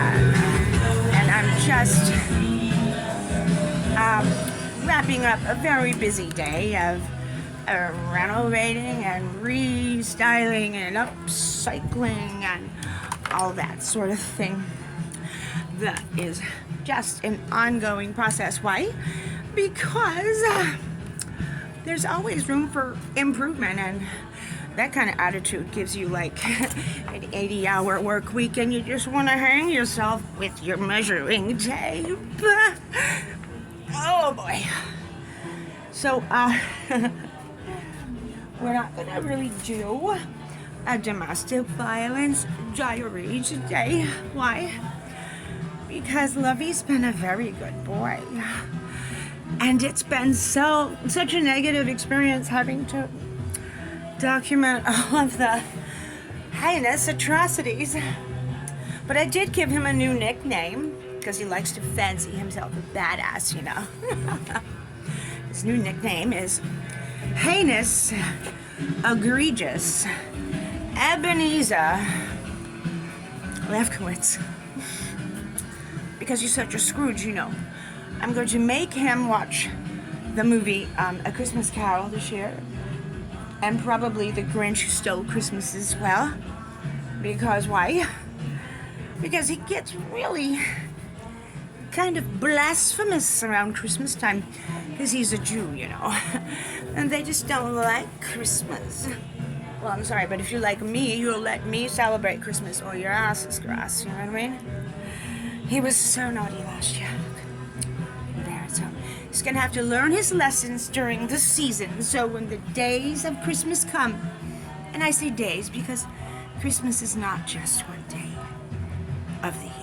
And I'm just wrapping up a very busy day of renovating and restyling and upcycling and all that sort of thing. That is just an ongoing process. Why? Because there's always room for improvement, and that kind of attitude gives you like an 80-hour work week and you just want to hang yourself with your measuring tape. Oh boy. So we're not gonna really do a domestic violence diary today. Why? Because Lovey's been a very good boy, and it's been such a negative experience having to document all of the heinous atrocities. But I did give him a new nickname because he likes to fancy himself a badass, you know. His new nickname is Heinous, Egregious, Ebenezer Lefkowitz. Because he's such a Scrooge, you know. I'm going to make him watch the movie A Christmas Carol this year, and probably The Grinch Who Stole Christmas as well. Because why? Because he gets really kind of blasphemous around Christmas time, because he's a Jew, you know, and they just don't like Christmas. Well, I'm sorry, but if you're like me, you'll let me celebrate Christmas or your ass is grass, you know what I mean? He was so naughty last year. There, so he's gonna have to learn his lessons during the season, so when the days of Christmas come, and I say days because Christmas is not just one day of the year.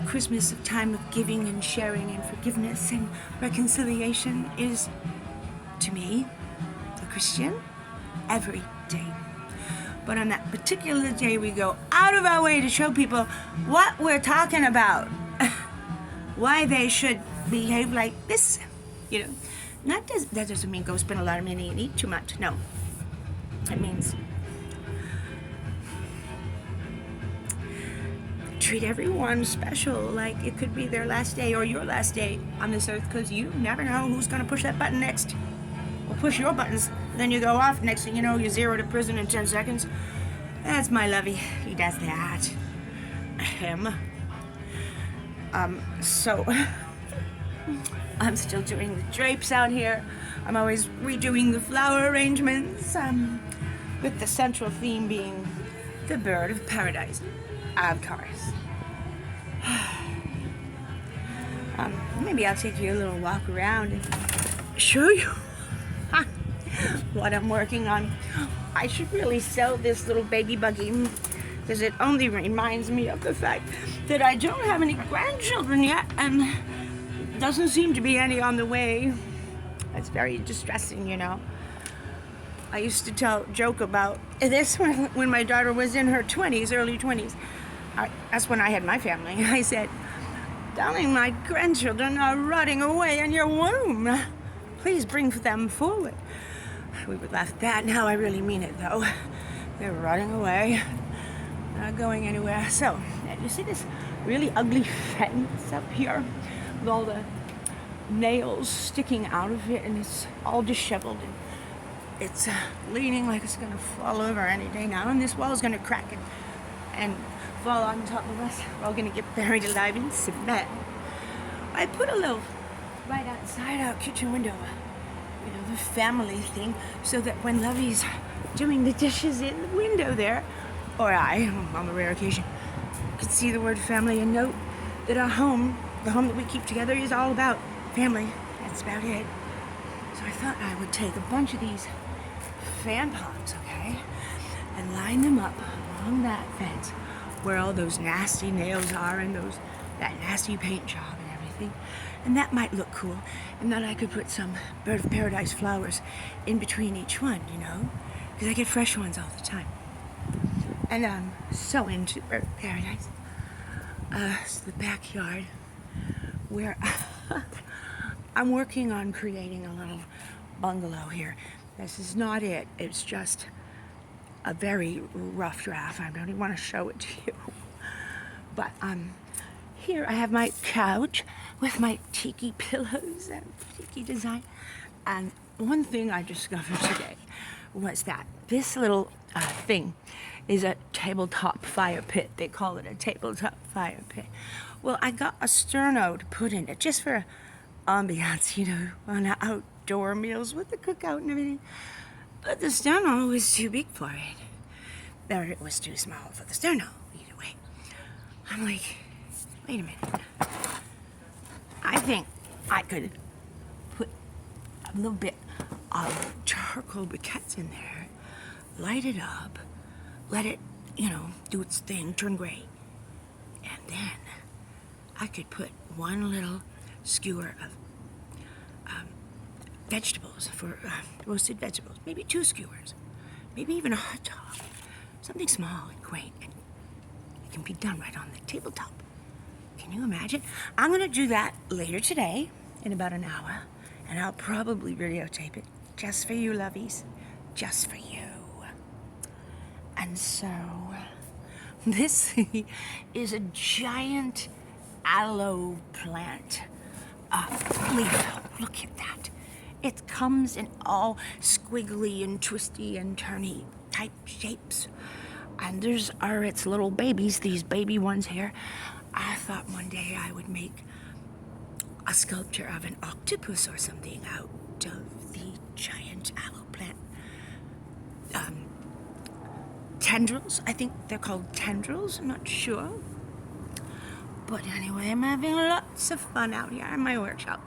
Christmas, a time of giving and sharing and forgiveness and reconciliation, is, to me, a Christian, every day. But on that particular day, we go out of our way to show people what we're talking about, why they should behave like this, you know. That doesn't mean go spend a lot of money and eat too much, no. It means treat everyone special, like it could be their last day or your last day on this earth, because you never know who's going to push that button next. Or push your buttons, then you go off. Next thing you know, you're zero to prison in 10 seconds. That's my Lovey. He does that. Him. So I'm still doing the drapes out here. I'm always redoing the flower arrangements, with the central theme being the bird of paradise, of course. Maybe I'll take you a little walk around and show you what I'm working on. I should really sell this little baby buggy, because it only reminds me of the fact that I don't have any grandchildren yet, and doesn't seem to be any on the way. It's very distressing, you know. I used to joke about this when my daughter was in her 20s, early 20s. That's when I had my family. I said, darling, my grandchildren are rotting away in your womb. Please bring them forward. We would laugh at that. Now I really mean it, though. They're rotting away, not going anywhere. So, you see this really ugly fence up here with all the nails sticking out of it, and it's all disheveled, and it's leaning like it's going to fall over any day now, and this wall is going to crack and fall on top of us. We're all going to get buried alive in cement. I put a little right outside our kitchen window, you know, the family thing, so that when Lovey's doing the dishes in the window there, or I, on a rare occasion, could see the word family and note that our home, the home that we keep together, is all about family. That's about it. So I thought I would take a bunch of these fan palms, okay, and line them up along that fence where all those nasty nails are and that nasty paint job and everything. And that might look cool. And then I could put some bird of paradise flowers in between each one, you know, because I get fresh ones all the time. And I'm so into bird of paradise. It's the backyard where I'm working on creating a little bungalow here. This is not it. It's just a very rough draft. I don't even want to show it to you. But here I have my couch with my tiki pillows and tiki design. And one thing I discovered today was that this little thing is a tabletop fire pit. They call it a tabletop fire pit. Well, I got a sterno to put in it just for ambiance, you know, on outdoor meals with the cookout and everything. But the sterno was too big for it. Or it was too small for the sterno, either way. I'm like, wait a minute. I think I could put a little bit of charcoal briquettes in there, light it up, let it, you know, do its thing, turn gray. And then I could put one little skewer of vegetables for roasted vegetables, maybe 2 skewers, maybe even a hot dog, something small and quaint, and it can be done right on the tabletop. Can you imagine? I'm gonna do that later today in about an hour, and I'll probably videotape it just for you, lovies, just for you. And so, this is a giant aloe plant leaf. Look at that. It comes in all squiggly and twisty and turny type shapes. And there's are its little babies, these baby ones here. I thought one day I would make a sculpture of an octopus or something out of the giant aloe plant. Tendrils, I think they're called tendrils, I'm not sure. But anyway, I'm having lots of fun out here in my workshop.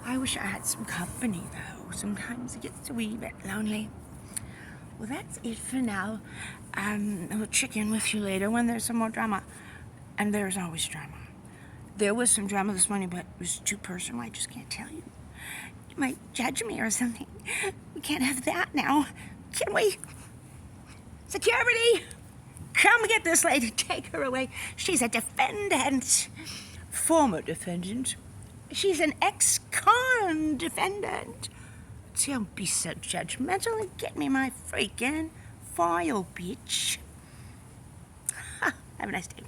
I wish I had some company though. Sometimes it gets a wee bit lonely. Well, that's it for now. I'll check in with you later when there's some more drama. And there's always drama. There was some drama this morning, but it was too personal. I just can't tell you. You might judge me or something. We can't have that now, can we? Security! Come get this lady. Take her away. She's a defendant. Former defendant. She's an ex-con defendant. Don't be so judgmental and get me my freaking file, bitch. Have a nice day.